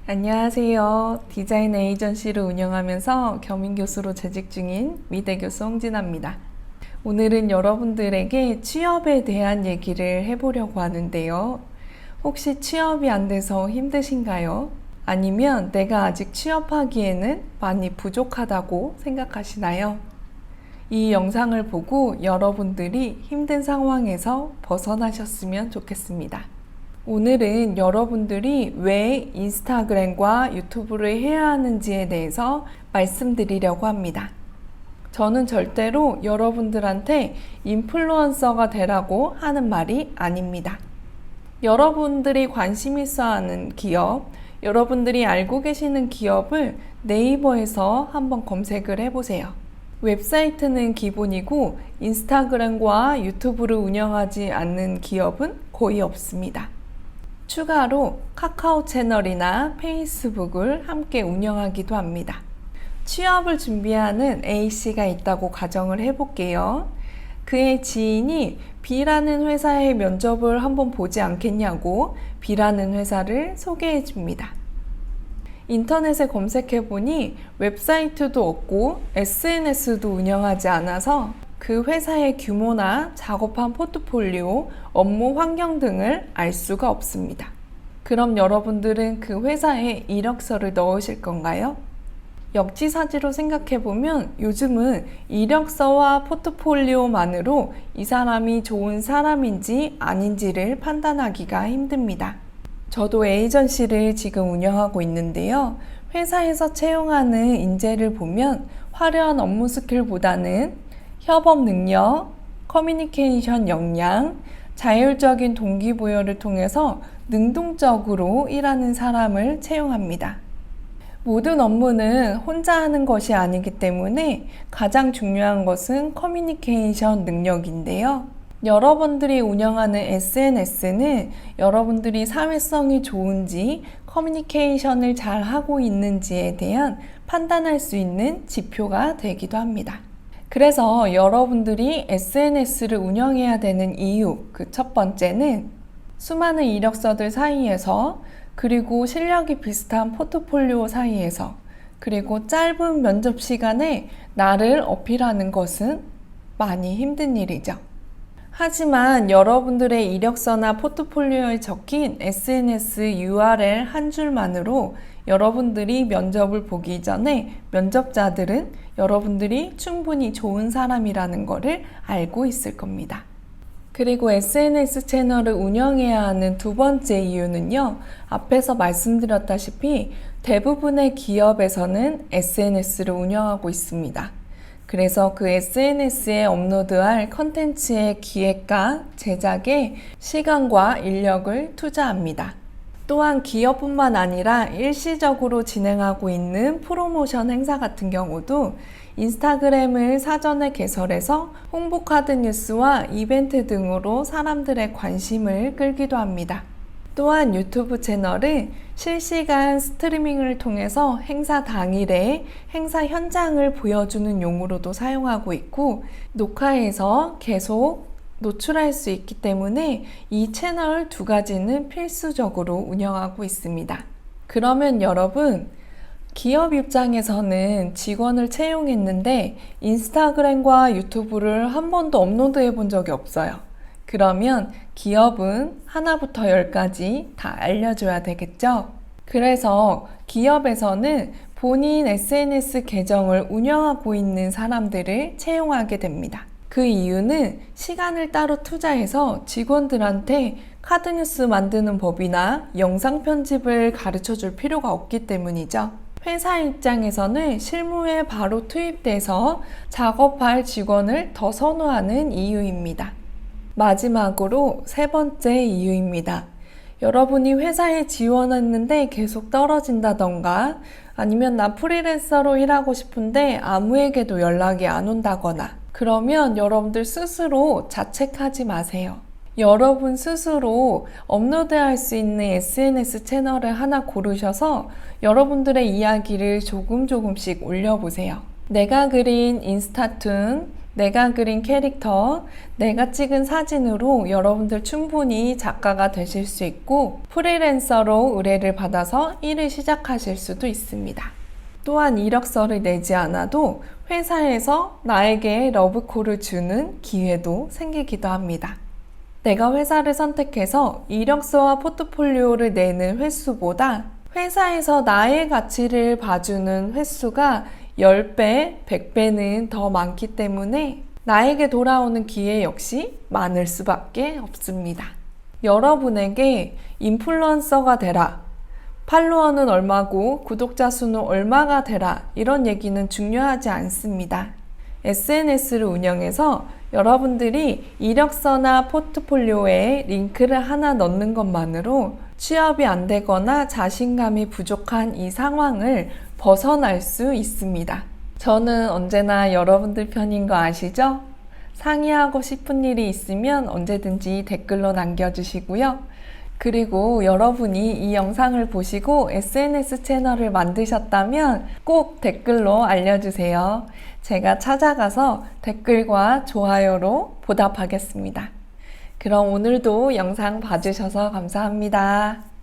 안녕하세요. 디자인 에이전시를 운영하면서 겸임교수로 재직 중인 미대교수 홍진아입니다. 오늘은 여러분들에게 취업에 대한 얘기를 해보려고 하는데요. 혹시 취업이 안 돼서 힘드신가요? 아니면 내가 아직 취업하기에는 많이 부족하다고 생각하시나요? 이 영상을 보고 여러분들이 힘든 상황에서 벗어나셨으면 좋겠습니다. 오늘은 여러분들이 왜 인스타그램과 유튜브를 해야 하는지에 대해서 말씀드리려고 합니다. 저는 절대로 여러분들한테 인플루언서가 되라고 하는 말이 아닙니다. 여러분들이 관심 있어 하는 기업, 여러분들이 알고 계시는 기업을 네이버에서 한번 검색을 해보세요. 웹사이트는 기본이고 인스타그램과 유튜브를 운영하지 않는 기업은 거의 없습니다. 추가로 카카오 채널이나 페이스북을 함께 운영하기도 합니다. 취업을 준비하는 A씨가 있다고 가정을 해볼게요. 그의 지인이 B라는 회사의 면접을 한번 보지 않겠냐고 B라는 회사를 소개해 줍니다. 인터넷에 검색해보니 웹사이트도 없고 SNS도 운영하지 않아서 그 회사의 규모나 작업한 포트폴리오, 업무 환경 등을 알 수가 없습니다. 그럼 여러분들은 그 회사에 이력서를 넣으실 건가요? 역지사지로 생각해보면 요즘은 이력서와 포트폴리오만으로 이 사람이 좋은 사람인지 아닌지를 판단하기가 힘듭니다. 저도 에이전시를 지금 운영하고 있는데요. 회사에서 채용하는 인재를 보면 화려한 업무 스킬보다는 협업 능력, 커뮤니케이션 역량, 자율적인 동기부여를 통해서 능동적으로 일하는 사람을 채용합니다. 모든 업무는 혼자 하는 것이 아니기 때문에 가장 중요한 것은 커뮤니케이션 능력인데요. 여러분들이 운영하는 SNS는 여러분들이 사회성이 좋은지 커뮤니케이션을 잘 하고 있는지에 대한 판단할 수 있는 지표가 되기도 합니다. 그래서 여러분들이 SNS를 운영해야 되는 이유, 그 첫 번째는 수많은 이력서들 사이에서 그리고 실력이 비슷한 포트폴리오 사이에서 그리고 짧은 면접 시간에 나를 어필하는 것은 많이 힘든 일이죠. 하지만 여러분들의 이력서나 포트폴리오에 적힌 SNS URL 한 줄만으로 여러분들이 면접을 보기 전에 면접자들은 여러분들이 충분히 좋은 사람이라는 것을 알고 있을 겁니다. 그리고 SNS 채널을 운영해야 하는 두 번째 이유는요, 앞에서 말씀드렸다시피 대부분의 기업에서는 SNS를 운영하고 있습니다. 그래서 그 SNS에 업로드할 컨텐츠의 기획과 제작에 시간과 인력을 투자합니다. 또한 기업뿐만 아니라 일시적으로 진행하고 있는 프로모션 행사 같은 경우도 인스타그램을 사전에 개설해서 홍보카드 뉴스와 이벤트 등으로 사람들의 관심을 끌기도 합니다. 또한 유튜브 채널은 실시간 스트리밍을 통해서 행사 당일에 행사 현장을 보여주는 용으로도 사용하고 있고 녹화해서 계속 노출할 수 있기 때문에 이 채널 두 가지는 필수적으로 운영하고 있습니다. 그러면 여러분, 기업 입장에서는 직원을 채용했는데 인스타그램과 유튜브를 한 번도 업로드해 본 적이 없어요. 그러면 기업은 하나부터 10까지 다 알려줘야 되겠죠? 그래서 기업에서는 본인 SNS 계정을 운영하고 있는 사람들을 채용하게 됩니다. 그 이유는 시간을 따로 투자해서 직원들한테 카드뉴스 만드는 법이나 영상 편집을 가르쳐 줄 필요가 없기 때문이죠. 회사 입장에서는 실무에 바로 투입돼서 작업할 직원을 더 선호하는 이유입니다. 마지막으로 세 번째 이유입니다. 여러분이 회사에 지원했는데 계속 떨어진다던가 아니면 나 프리랜서로 일하고 싶은데 아무에게도 연락이 안 온다거나 그러면 여러분들 스스로 자책하지 마세요. 여러분 스스로 업로드할 수 있는 SNS 채널을 하나 고르셔서 여러분들의 이야기를 조금씩 올려보세요. 내가 그린 인스타툰, 내가 그린 캐릭터, 내가 찍은 사진으로 여러분들 충분히 작가가 되실 수 있고 프리랜서로 의뢰를 받아서 일을 시작하실 수도 있습니다. 또한 이력서를 내지 않아도 회사에서 나에게 러브콜을 주는 기회도 생기기도 합니다. 내가 회사를 선택해서 이력서와 포트폴리오를 내는 횟수보다 회사에서 나의 가치를 봐주는 횟수가 10배, 100배는 더 많기 때문에 나에게 돌아오는 기회 역시 많을 수밖에 없습니다. 여러분에게 인플루언서가 되라, 팔로워는 얼마고 구독자 수는 얼마가 되라 이런 얘기는 중요하지 않습니다. SNS를 운영해서 여러분들이 이력서나 포트폴리오에 링크를 하나 넣는 것만으로 취업이 안 되거나 자신감이 부족한 이 상황을 벗어날 수 있습니다. 저는 언제나 여러분들 편인 거 아시죠? 상의하고 싶은 일이 있으면 언제든지 댓글로 남겨주시고요. 그리고 여러분이 이 영상을 보시고 SNS 채널을 만드셨다면 꼭 댓글로 알려주세요. 제가 찾아가서 댓글과 좋아요로 보답하겠습니다. 그럼 오늘도 영상 봐주셔서 감사합니다.